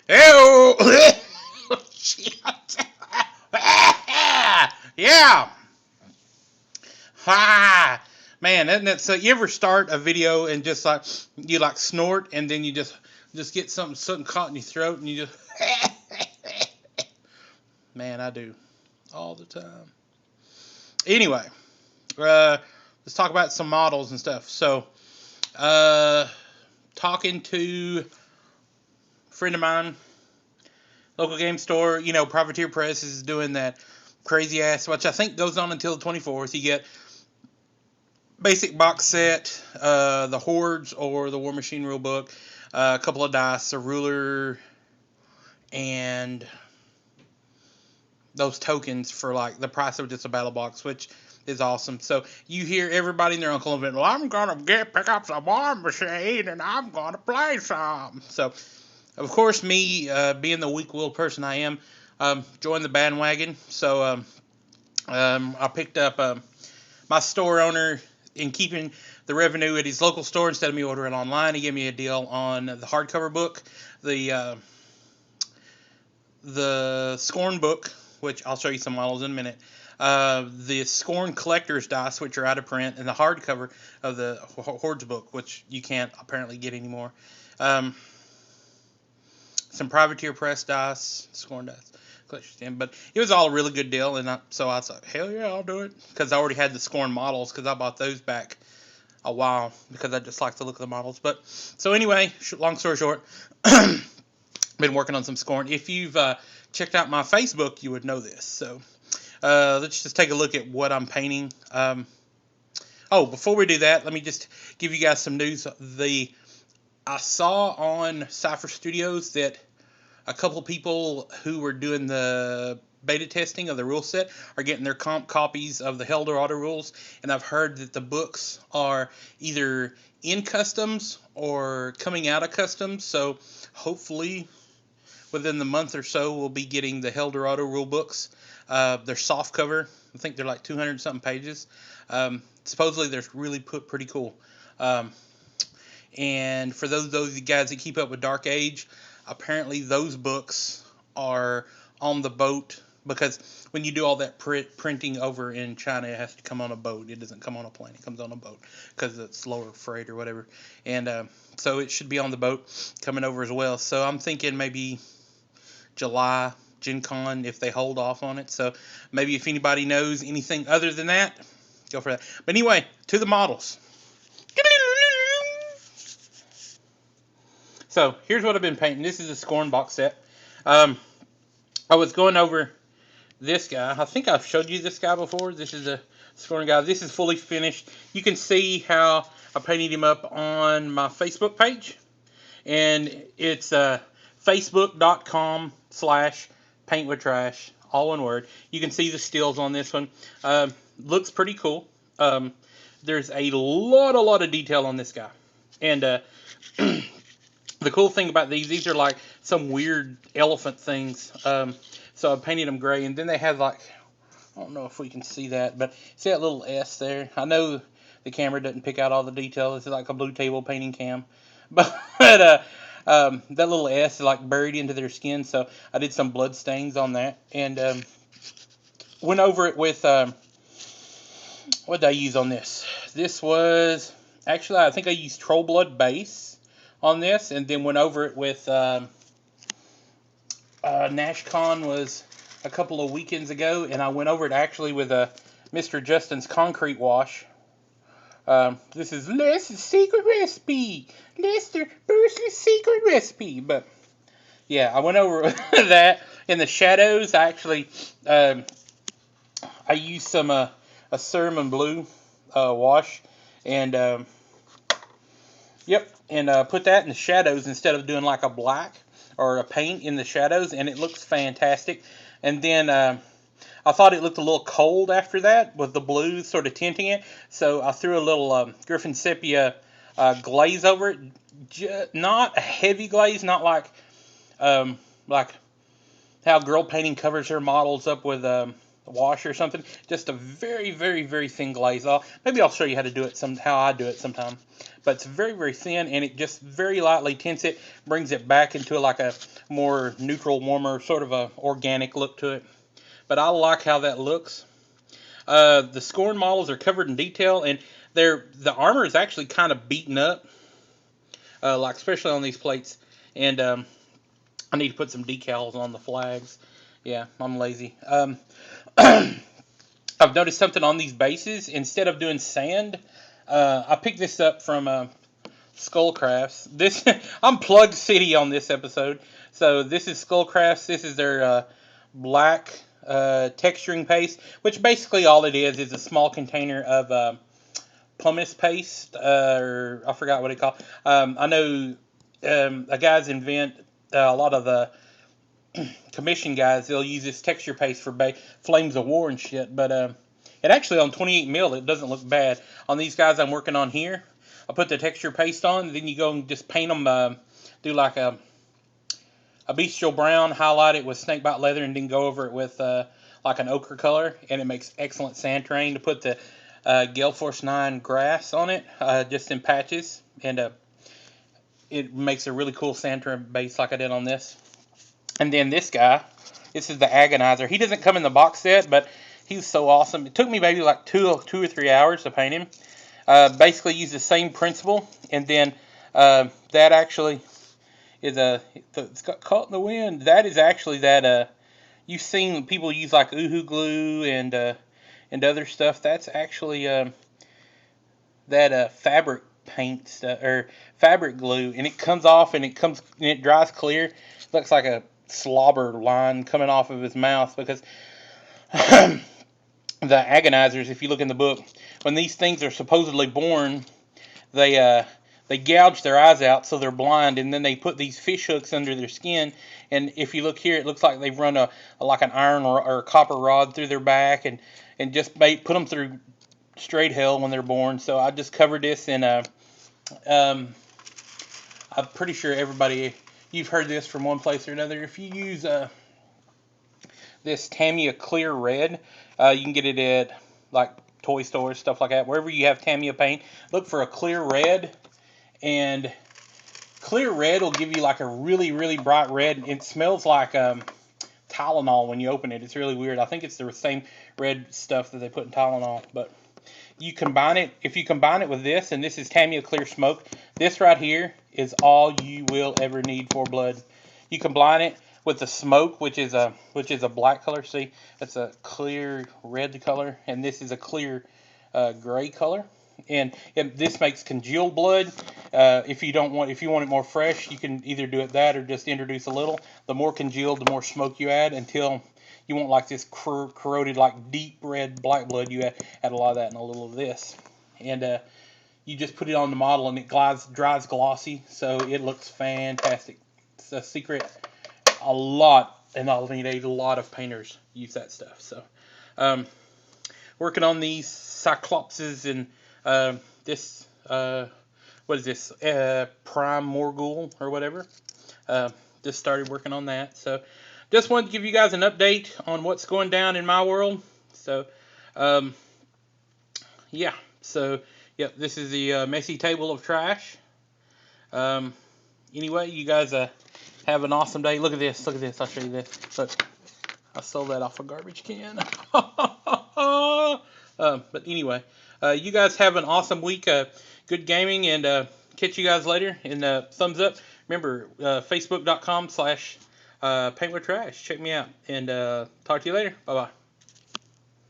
Ew! Shit. Yeah! Ha! Man, isn't it so? You ever start a video and just like you like snort and then you just get something caught in your throat and you just man, I do all the time. Anyway, let's talk about some models and stuff. So, talking to a friend of mine, local game store, Privateer Press is doing that crazy ass, which I think goes on until the 24th. You get basic box set, the Hordes or the War Machine rule book, a couple of dice, a ruler, and those tokens for like the price of just a battle box, which is awesome. So you hear everybody and their uncle event, well, I'm gonna pick up some War Machine and I'm gonna play some. So of course, me being the weak-willed person I am, joined the bandwagon. So I picked up my store owner, in keeping the revenue at his local store instead of me ordering online. He gave me a deal on the hardcover book, the Scorn book, which I'll show you some models in a minute. The Scorn Collector's Dice, which are out of print, and the hardcover of the Hordes book, which you can't apparently get anymore. Some Privateer Press dice, Scorn dice, but it was all a really good deal, and so I was like, hell yeah, I'll do it, because I already had the Scorn models, because I bought those back a while, because I just like the look of the models. But so anyway, long story short, been working on some Scorn. If you've checked out my Facebook, you would know this. So let's just take a look at what I'm painting. Before we do that, let me just give you guys some news. I saw on Cypher Studios that a couple people who were doing the beta testing of the rule set are getting their comp copies of the Eldorado rules, and I've heard that the books are either in customs or coming out of customs, so hopefully within the month or so we'll be getting the Eldorado rule books. They're soft cover. I think they're like 200 something pages. Supposedly they're really pretty cool. And for those of you guys that keep up with Dark Age, apparently those books are on the boat, because when you do all that printing over in China, it has to come on a boat. It doesn't come on a plane. It comes on a boat because it's lower freight or whatever. And so it should be on the boat coming over as well. So I'm thinking maybe July, Gen Con, if they hold off on it. So maybe if anybody knows anything other than that, go for that. But anyway, to the models. So here's what I've been painting. This is a Scorn box set. I was going over this guy. I think I've showed you this guy before. This is a Scorn guy. This is fully finished. You can see how I painted him up on my Facebook page. And it's facebook.com/paintwithtrash, all one word. You can see the stills on this one. Looks pretty cool. There's a lot of detail on this guy. And the cool thing about these are like some weird elephant things. So I painted them gray, and then they have like, I don't know if we can see that, but see that little S there? I know the camera doesn't pick out all the detail. It's like a blue table painting cam. But that little S is like buried into their skin, so I did some blood stains on that. And went over it with, what did I use on this? This was, actually I think I used Troll Blood Base on this, and then went over it with NashCon was a couple of weekends ago, and I went over it actually with Mr. Justin's Concrete Wash. This is Lester's secret recipe, Lester Bruce's secret recipe. But yeah, I went over that in the shadows. I actually I used some a Cermin Blue wash, and yep, and put that in the shadows instead of doing like a black or a paint in the shadows, and it looks fantastic. And then I thought it looked a little cold after that with the blue sort of tinting it, so I threw a little Griffin Sepia glaze over it. Not a heavy glaze, not like how girl painting covers her models up with wash or something. Just a very, very, very thin glaze. Maybe I'll show you how to do it how I do it sometime. But it's very, very thin, and it just very lightly tints it, brings it back into like a more neutral, warmer, sort of a organic look to it. But I like how that looks. The Scorn models are covered in detail, and the armor is actually kind of beaten up, like especially on these plates. And I need to put some decals on the flags. Yeah, I'm lazy. I've noticed something on these bases. Instead of doing sand, I picked this up from Skullcrafts. This I'm Plug City on this episode. So this is Skullcrafts. This is their black texturing paste, which basically all it is a small container of pumice paste, or I forgot what it called. I know guys invent a lot of the commission guys. They'll use this texture paste for Flames of War and shit, but it actually on 28 mil it doesn't look bad. On these guys I'm working on here, I put the texture paste on, then you go and just paint them, do like a bestial brown, highlight it with snakebite leather, and then go over it with like an ochre color, and it makes excellent sand terrain. To put the Gale Force 9 grass on it, just in patches, and it makes a really cool sand terrain base like I did on this. And then this guy, this is the Agonizer. He doesn't come in the box set, but he was so awesome. It took me maybe like two or 3 hours to paint him. Basically use the same principle, and then that actually is it's got caught in the wind. That is actually that you've seen people use like Uhu glue and other stuff. That's actually that fabric paint stuff, or fabric glue, and it comes off and it dries clear. Looks like a slobber line coming off of his mouth, because the Agonizers, if you look in the book, when these things are supposedly born, they gouge their eyes out so they're blind, and then they put these fish hooks under their skin, and if you look here, it looks like they've run like an iron or a copper rod through their back, and just put them through straight hell when they're born. So I just covered this in I'm pretty sure you've heard this from one place or another. If you use this Tamiya Clear Red, you can get it at like toy stores, stuff like that. Wherever you have Tamiya paint, look for a clear red, and clear red will give you like a really, really bright red. It smells like Tylenol when you open it. It's really weird. I think it's the same red stuff that they put in Tylenol, but you combine it. If you combine it with this, and this is Tamiya Clear Smoke, this right here is all you will ever need for blood. You combine it with the smoke, which is a black color. See, that's a clear red color, and this is a clear gray color. And this makes congealed blood. If you want it more fresh, you can either do it that or just introduce a little. The more congealed, the more smoke you add, until you want like this corroded, like deep red black blood. You add a lot of that and a little of this, and you just put it on the model, and it dries glossy, so it looks fantastic. It's a secret. I'll need a lot of painters use that stuff. So, working on these Cyclopses and this, what is this, Prime Morgul or whatever. Just started working on that. So, just wanted to give you guys an update on what's going down in my world. So, yeah. So, yep, this is the messy table of trash. Anyway, you guys have an awesome day. Look at this. Look at this. I'll show you this. Look, I stole that off a garbage can. But anyway, you guys have an awesome week. Good gaming, and catch you guys later. And thumbs up. Remember, Facebook.com/paintwithtrash. Check me out, and talk to you later. Bye-bye.